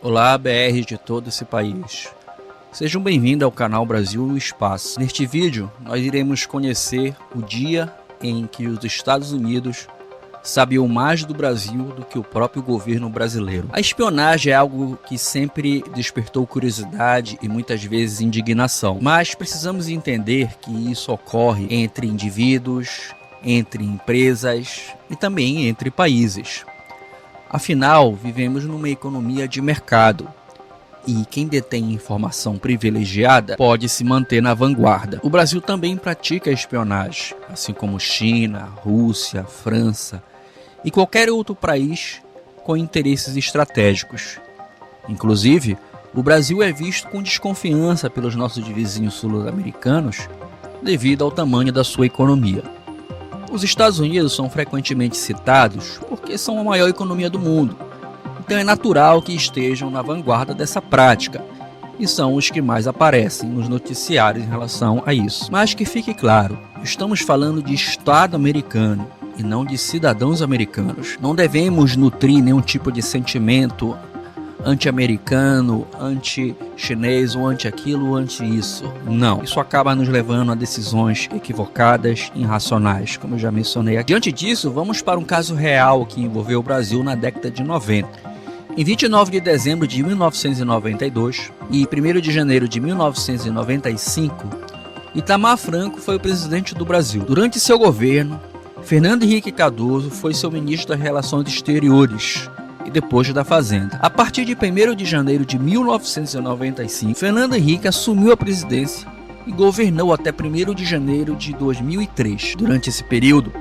Olá, BR de todo esse país. Sejam bem-vindos ao canal Brasil no Espaço. Neste vídeo, nós iremos conhecer o dia em que os Estados Unidos sabiam mais do Brasil do que o próprio governo brasileiro. A espionagem é algo que sempre despertou curiosidade e muitas vezes indignação. Mas precisamos entender que isso ocorre entre indivíduos, entre empresas e também entre países. Afinal, vivemos numa economia de mercado e quem detém informação privilegiada pode se manter na vanguarda. O Brasil também pratica espionagem, assim como China, Rússia, França e qualquer outro país com interesses estratégicos. Inclusive, o Brasil é visto com desconfiança pelos nossos vizinhos sul-americanos devido ao tamanho da sua economia. Os Estados Unidos são frequentemente citados porque são a maior economia do mundo, então é natural que estejam na vanguarda dessa prática e são os que mais aparecem nos noticiários em relação a isso. Mas que fique claro, estamos falando de Estado americano e não de cidadãos americanos. Não devemos nutrir nenhum tipo de sentimento anti-americano, anti-chinês, ou anti-aquilo, ou anti-isso. Não. Isso acaba nos levando a decisões equivocadas e irracionais, como eu já mencionei aqui. Diante disso, vamos para um caso real que envolveu o Brasil na década de 90. Em 29 de dezembro de 1992 e 1º de janeiro de 1995, Itamar Franco foi o presidente do Brasil. Durante seu governo, Fernando Henrique Cardoso foi seu ministro das Relações Exteriores e depois da Fazenda. A partir de 1º de janeiro de 1995, Fernando Henrique assumiu a presidência e governou até 1º de janeiro de 2003. Durante esse período,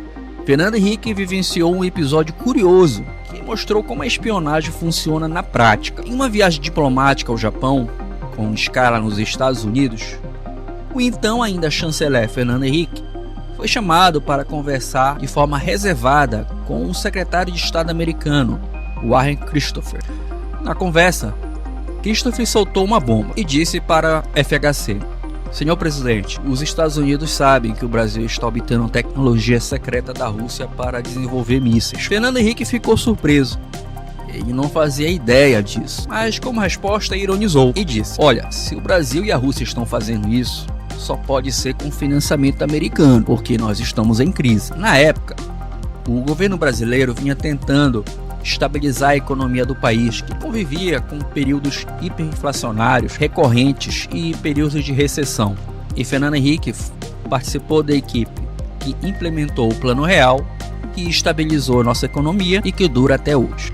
Fernando Henrique vivenciou um episódio curioso que mostrou como a espionagem funciona na prática. Em uma viagem diplomática ao Japão, com escala nos Estados Unidos, o então ainda chanceler Fernando Henrique foi chamado para conversar de forma reservada com o secretário de Estado americano, Warren Christopher. Na conversa, Christopher soltou uma bomba e disse para FHC: Senhor presidente, os Estados Unidos sabem que o Brasil está obtendo tecnologia secreta da Rússia para desenvolver mísseis. Fernando Henrique ficou surpreso. Ele não fazia ideia disso, mas como resposta ironizou e disse: olha, se o Brasil e a Rússia estão fazendo isso, só pode ser com financiamento americano, porque nós estamos em crise. Na época, o governo brasileiro vinha tentando estabilizar a economia do país, que convivia com períodos hiperinflacionários recorrentes e períodos de recessão. E Fernando Henrique participou da equipe que implementou o Plano Real, que estabilizou nossa economia e que dura até hoje.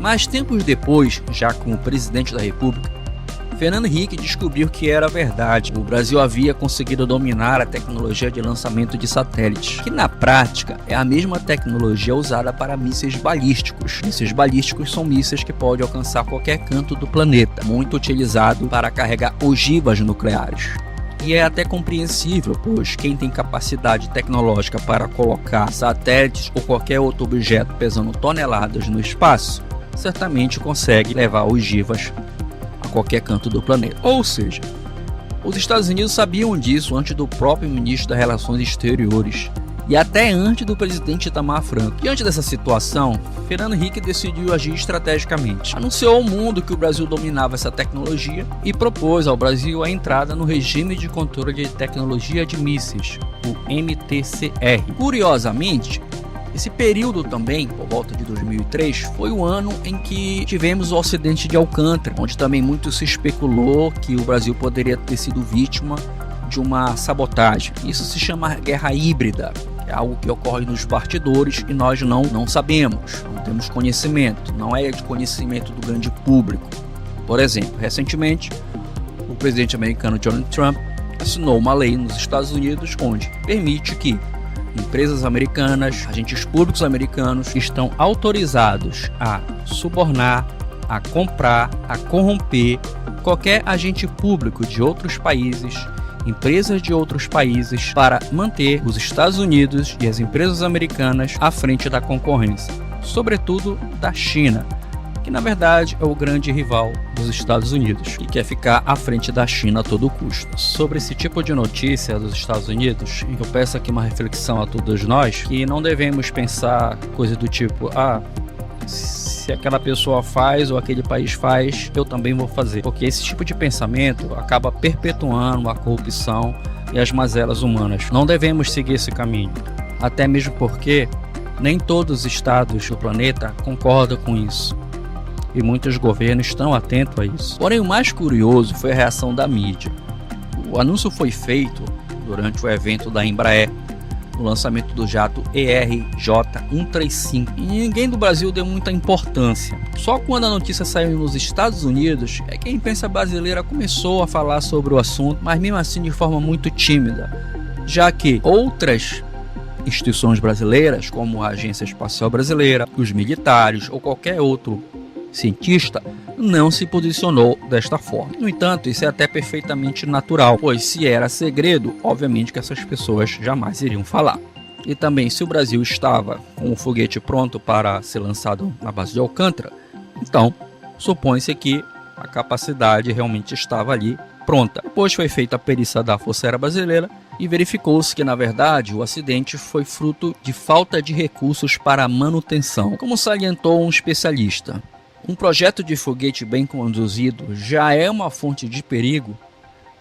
Mas tempos depois, já como presidente da República, Fernando Henrique descobriu que era verdade. O Brasil havia conseguido dominar a tecnologia de lançamento de satélites, que na prática é a mesma tecnologia usada para mísseis balísticos. Mísseis balísticos são mísseis que podem alcançar qualquer canto do planeta, muito utilizado para carregar ogivas nucleares. E é até compreensível, pois quem tem capacidade tecnológica para colocar satélites ou qualquer outro objeto pesando toneladas no espaço, certamente consegue levar ogivas qualquer canto do planeta. Ou seja, os Estados Unidos sabiam disso antes do próprio ministro das Relações Exteriores e até antes do presidente Itamar Franco. Diante dessa situação, Fernando Henrique decidiu agir estrategicamente. Anunciou ao mundo que o Brasil dominava essa tecnologia e propôs ao Brasil a entrada no regime de controle de tecnologia de mísseis, o MTCR. Curiosamente, esse período também, por volta de 2003, foi o ano em que tivemos o acidente de Alcântara, onde também muito se especulou que o Brasil poderia ter sido vítima de uma sabotagem. Isso se chama guerra híbrida, é algo que ocorre nos bastidores e nós não sabemos, não temos conhecimento, não é de conhecimento do grande público. Por exemplo, recentemente, o presidente americano Donald Trump assinou uma lei nos Estados Unidos onde permite que empresas americanas, agentes públicos americanos estão autorizados a subornar, a comprar, a corromper qualquer agente público de outros países, empresas de outros países, para manter os Estados Unidos e as empresas americanas à frente da concorrência, sobretudo da China, que na verdade é o grande rival dos Estados Unidos e quer ficar à frente da China a todo custo. Sobre esse tipo de notícia dos Estados Unidos, eu peço aqui uma reflexão a todos nós, que não devemos pensar coisa do tipo, se aquela pessoa faz ou aquele país faz, eu também vou fazer. Porque esse tipo de pensamento acaba perpetuando a corrupção e as mazelas humanas. Não devemos seguir esse caminho, até mesmo porque nem todos os estados do planeta concordam com isso. E muitos governos estão atentos a isso. Porém, o mais curioso foi a reação da mídia. O anúncio foi feito durante o evento da Embraer, o lançamento do jato ERJ-135. E ninguém do Brasil deu muita importância. Só quando a notícia saiu nos Estados Unidos é que a imprensa brasileira começou a falar sobre o assunto, mas mesmo assim de forma muito tímida, já que outras instituições brasileiras, como a Agência Espacial Brasileira, os militares ou qualquer outro cientista, não se posicionou desta forma. No entanto, isso é até perfeitamente natural, pois se era segredo, obviamente que essas pessoas jamais iriam falar. E também, se o Brasil estava com o foguete pronto para ser lançado na base de Alcântara, então supõe-se que a capacidade realmente estava ali pronta. Depois foi feita a perícia da Força Aérea Brasileira e verificou-se que, na verdade, o acidente foi fruto de falta de recursos para a manutenção. Como salientou um especialista, um projeto de foguete bem conduzido já é uma fonte de perigo.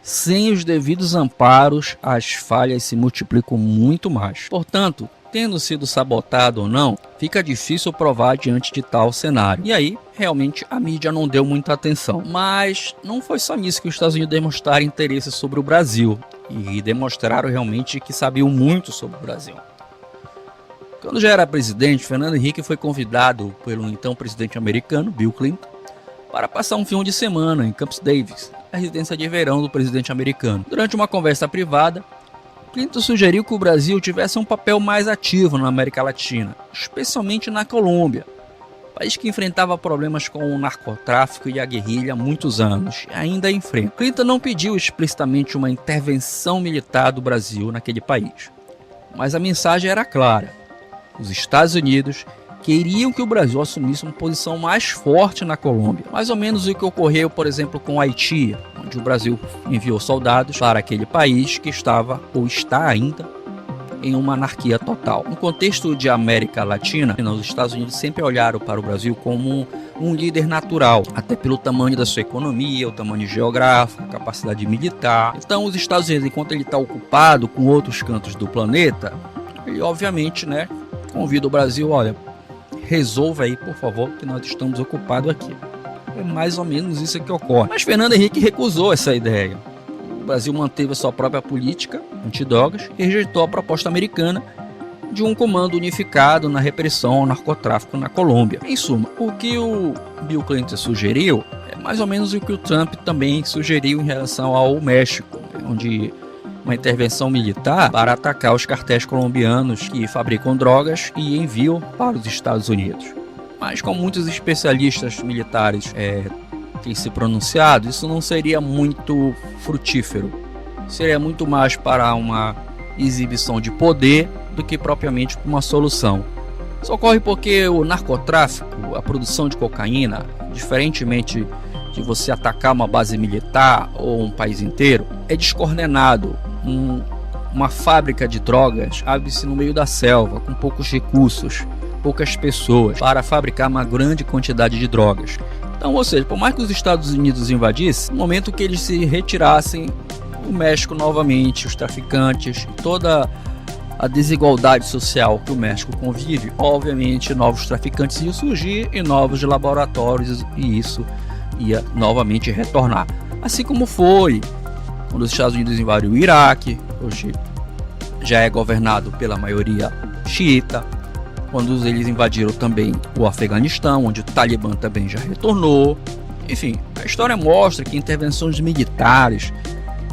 Sem os devidos amparos, as falhas se multiplicam muito mais. Portanto, tendo sido sabotado ou não, fica difícil provar diante de tal cenário. E aí, realmente, a mídia não deu muita atenção. Mas não foi só nisso que os Estados Unidos demonstraram interesse sobre o Brasil. E demonstraram realmente que sabiam muito sobre o Brasil. Quando já era presidente, Fernando Henrique foi convidado pelo então presidente americano, Bill Clinton, para passar um fim de semana em Camp Davis, a residência de verão do presidente americano. Durante uma conversa privada, Clinton sugeriu que o Brasil tivesse um papel mais ativo na América Latina, especialmente na Colômbia, país que enfrentava problemas com o narcotráfico e a guerrilha há muitos anos, e ainda enfrenta. Clinton não pediu explicitamente uma intervenção militar do Brasil naquele país, mas a mensagem era clara. Os Estados Unidos queriam que o Brasil assumisse uma posição mais forte na Colômbia, mais ou menos o que ocorreu, por exemplo, com o Haiti, onde o Brasil enviou soldados para aquele país que estava ou está ainda em uma anarquia total. No contexto de América Latina, os Estados Unidos sempre olharam para o Brasil como um líder natural, até pelo tamanho da sua economia, o tamanho geográfico, a capacidade militar. Então, os Estados Unidos, enquanto ele está ocupado com outros cantos do planeta, ele obviamente, convida o Brasil, olha, resolva aí, por favor, que nós estamos ocupados aqui. É mais ou menos isso que ocorre. Mas Fernando Henrique recusou essa ideia. O Brasil manteve a sua própria política antidrogas e rejeitou a proposta americana de um comando unificado na repressão ao narcotráfico na Colômbia. Em suma, o que o Bill Clinton sugeriu é mais ou menos o que o Trump também sugeriu em relação ao México, onde uma intervenção militar para atacar os cartéis colombianos que fabricam drogas e enviam para os Estados Unidos. Mas como muitos especialistas militares têm se pronunciado, isso não seria muito frutífero. Seria muito mais para uma exibição de poder do que propriamente para uma solução. Isso ocorre porque o narcotráfico, a produção de cocaína, diferentemente de você atacar uma base militar ou um país inteiro, é descoordenado. Uma fábrica de drogas abre-se no meio da selva, com poucos recursos, poucas pessoas, para fabricar uma grande quantidade de drogas. Então, ou seja, por mais que os Estados Unidos invadissem, no momento que eles se retirassem, o México novamente, os traficantes, toda a desigualdade social que o México convive, obviamente novos traficantes iam surgir e novos laboratórios, e isso ia novamente retornar. Assim como foi quando os Estados Unidos invadiram o Iraque, hoje já é governado pela maioria xiita, quando eles invadiram também o Afeganistão, onde o Talibã também já retornou. Enfim, a história mostra que intervenções militares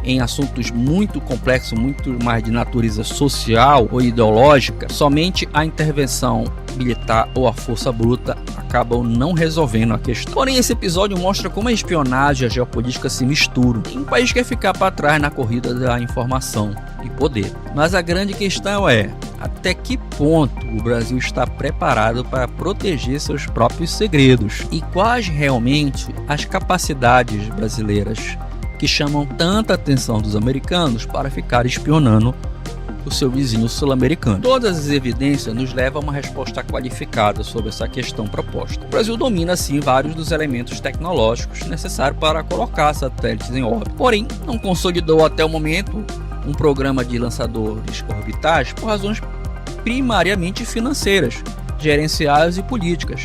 em assuntos muito complexos, muito mais de natureza social ou ideológica, somente a intervenção militar ou a força bruta acabam não resolvendo a questão. Porém, esse episódio mostra como a espionagem e a geopolítica se misturam. Um país quer ficar para trás na corrida da informação e poder. Mas a grande questão é, até que ponto o Brasil está preparado para proteger seus próprios segredos e quais realmente as capacidades brasileiras que chamam tanta atenção dos americanos para ficar espionando o seu vizinho sul-americano. Todas as evidências nos levam a uma resposta qualificada sobre essa questão proposta. O Brasil domina, assim, vários dos elementos tecnológicos necessários para colocar satélites em órbita, porém não consolidou até o momento um programa de lançadores orbitais por razões primariamente financeiras, gerenciais e políticas.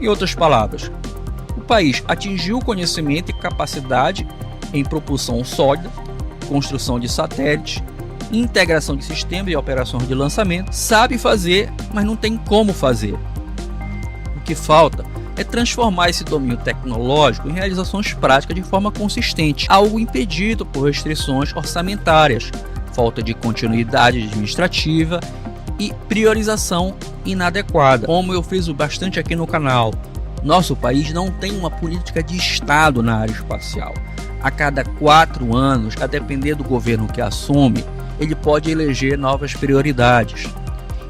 Em outras palavras, o país atingiu conhecimento e capacidade em propulsão sólida, construção de satélites, integração de sistemas e operações de lançamento, sabe fazer, mas não tem como fazer. O que falta é transformar esse domínio tecnológico em realizações práticas de forma consistente, algo impedido por restrições orçamentárias, falta de continuidade administrativa e priorização inadequada. Como eu friso bastante aqui no canal, nosso país não tem uma política de Estado na área espacial. A cada 4 anos, a depender do governo que assume, ele pode eleger novas prioridades.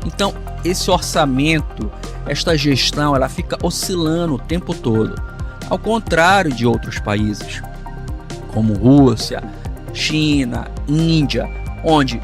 Então, esse orçamento, esta gestão, ela fica oscilando o tempo todo. Ao contrário de outros países, como Rússia, China, Índia, onde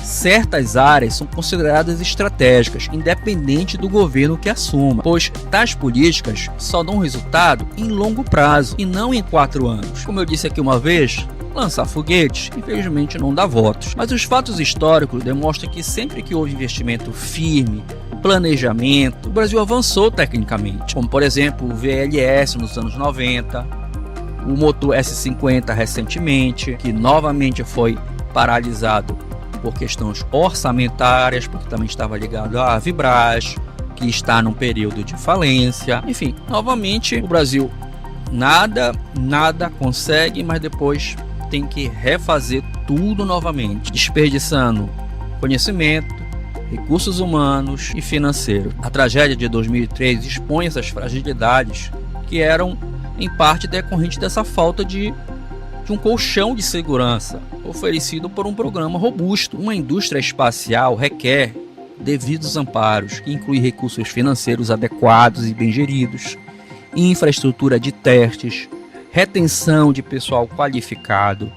certas áreas são consideradas estratégicas, independente do governo que assuma, pois tais políticas só dão resultado em longo prazo e não em 4 anos. Como eu disse aqui uma vez, lançar foguetes, infelizmente, não dá votos. Mas os fatos históricos demonstram que sempre que houve investimento firme, planejamento, o Brasil avançou tecnicamente. Como, por exemplo, o VLS nos anos 90, o motor S-50 recentemente, que novamente foi paralisado por questões orçamentárias, porque também estava ligado à Vibraz, que está num período de falência. Enfim, novamente, o Brasil nada consegue, mas depois tem que refazer tudo novamente, desperdiçando conhecimento, recursos humanos e financeiros. A tragédia de 2003 expõe essas fragilidades que eram em parte decorrente dessa falta de um colchão de segurança oferecido por um programa robusto. Uma indústria espacial requer devidos amparos, que inclui recursos financeiros adequados e bem geridos, infraestrutura de testes, retenção de pessoal qualificado,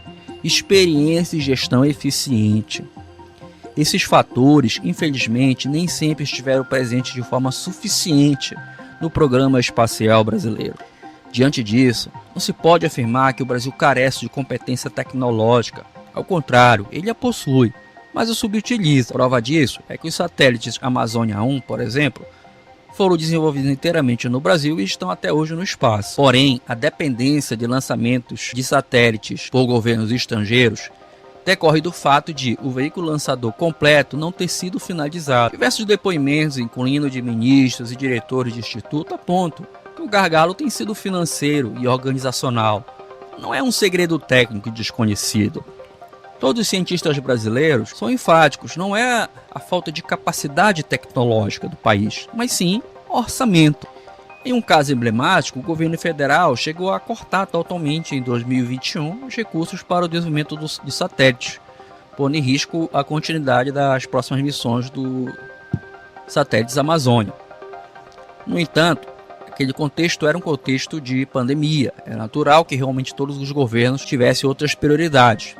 experiência e gestão eficiente. Esses fatores, infelizmente, nem sempre estiveram presentes de forma suficiente no programa espacial brasileiro. Diante disso, não se pode afirmar que o Brasil carece de competência tecnológica. Ao contrário, ele a possui, mas o subutiliza. Prova disso é que os satélites Amazônia 1, por exemplo, foram desenvolvidos inteiramente no Brasil e estão até hoje no espaço. Porém, a dependência de lançamentos de satélites por governos estrangeiros decorre do fato de o veículo lançador completo não ter sido finalizado. Diversos depoimentos, incluindo de ministros e diretores de instituto, apontam que o gargalo tem sido financeiro e organizacional. Não é um segredo técnico desconhecido. Todos os cientistas brasileiros são enfáticos, não é a falta de capacidade tecnológica do país, mas sim orçamento. Em um caso emblemático, o governo federal chegou a cortar totalmente em 2021 os recursos para o desenvolvimento dos satélites, pondo em risco a continuidade das próximas missões do satélites Amazônia. No entanto, aquele contexto era um contexto de pandemia. É natural que realmente todos os governos tivessem outras prioridades.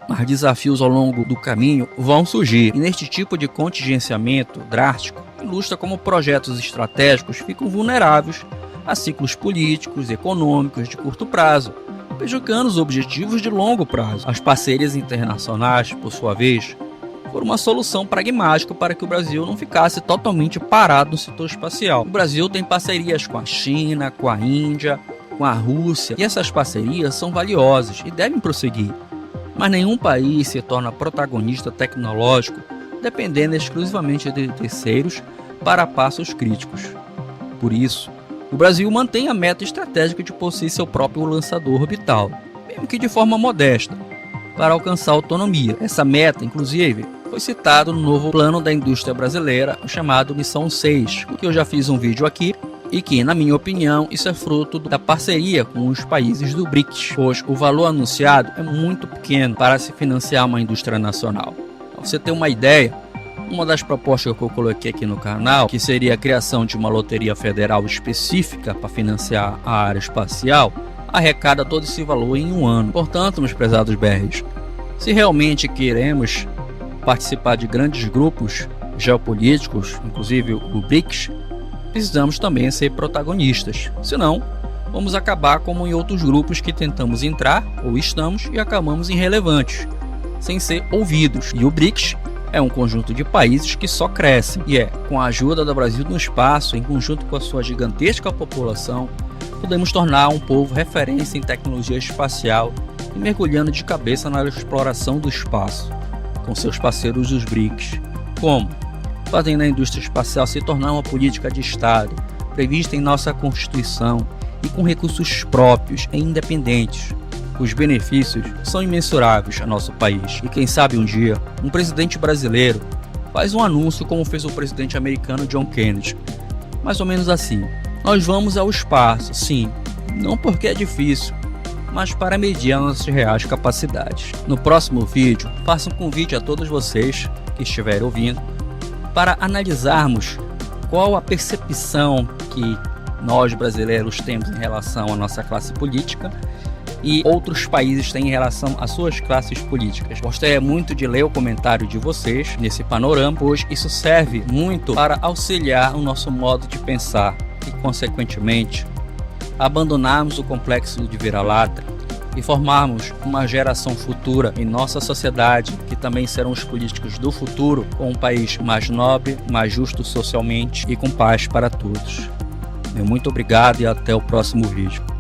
Mas desafios ao longo do caminho vão surgir, e neste tipo de contingenciamento drástico, ilustra como projetos estratégicos ficam vulneráveis a ciclos políticos e econômicos de curto prazo, prejudicando os objetivos de longo prazo. As parcerias internacionais, por sua vez, foram uma solução pragmática para que o Brasil não ficasse totalmente parado no setor espacial. O Brasil tem parcerias com a China, com a Índia, com a Rússia, e essas parcerias são valiosas e devem prosseguir. Mas nenhum país se torna protagonista tecnológico dependendo exclusivamente de terceiros para passos críticos. Por isso, o Brasil mantém a meta estratégica de possuir seu próprio lançador orbital, mesmo que de forma modesta, para alcançar a autonomia. Essa meta, inclusive, foi citada no novo plano da indústria brasileira, chamado Missão 6, que eu já fiz um vídeo aqui, e que, na minha opinião, isso é fruto da parceria com os países do BRICS, pois o valor anunciado é muito pequeno para se financiar uma indústria nacional. Para você ter uma ideia, Uma das propostas que eu coloquei aqui no canal, que seria a criação de uma loteria federal específica para financiar a área espacial, arrecada todo esse valor em um ano. Portanto, meus prezados BRs, se realmente queremos participar de grandes grupos geopolíticos, inclusive o BRICS, precisamos também ser protagonistas. Senão, vamos acabar como em outros grupos que tentamos entrar ou estamos e acabamos irrelevantes, sem ser ouvidos. E o BRICS é um conjunto de países que só crescem. E com a ajuda do Brasil no espaço, em conjunto com a sua gigantesca população, podemos tornar um povo referência em tecnologia espacial e mergulhando de cabeça na exploração do espaço, com seus parceiros dos BRICS. Como? Fazendo a indústria espacial se tornar uma política de Estado, prevista em nossa Constituição e com recursos próprios e independentes. Os benefícios são imensuráveis a nosso país. E quem sabe um dia, um presidente brasileiro faz um anúncio como fez o presidente americano John Kennedy. Mais ou menos assim: nós vamos ao espaço, sim, não porque é difícil, mas para medir as nossas reais capacidades. No próximo vídeo, faço um convite a todos vocês que estiverem ouvindo para analisarmos qual a percepção que nós brasileiros temos em relação à nossa classe política e outros países têm em relação às suas classes políticas. Gostaria muito de ler o comentário de vocês nesse panorama, pois isso serve muito para auxiliar o nosso modo de pensar e, consequentemente, abandonarmos o complexo de vira-lata e formarmos uma geração futura em nossa sociedade, que também serão os políticos do futuro, com um país mais nobre, mais justo socialmente e com paz para todos. Muito obrigado e até o próximo vídeo.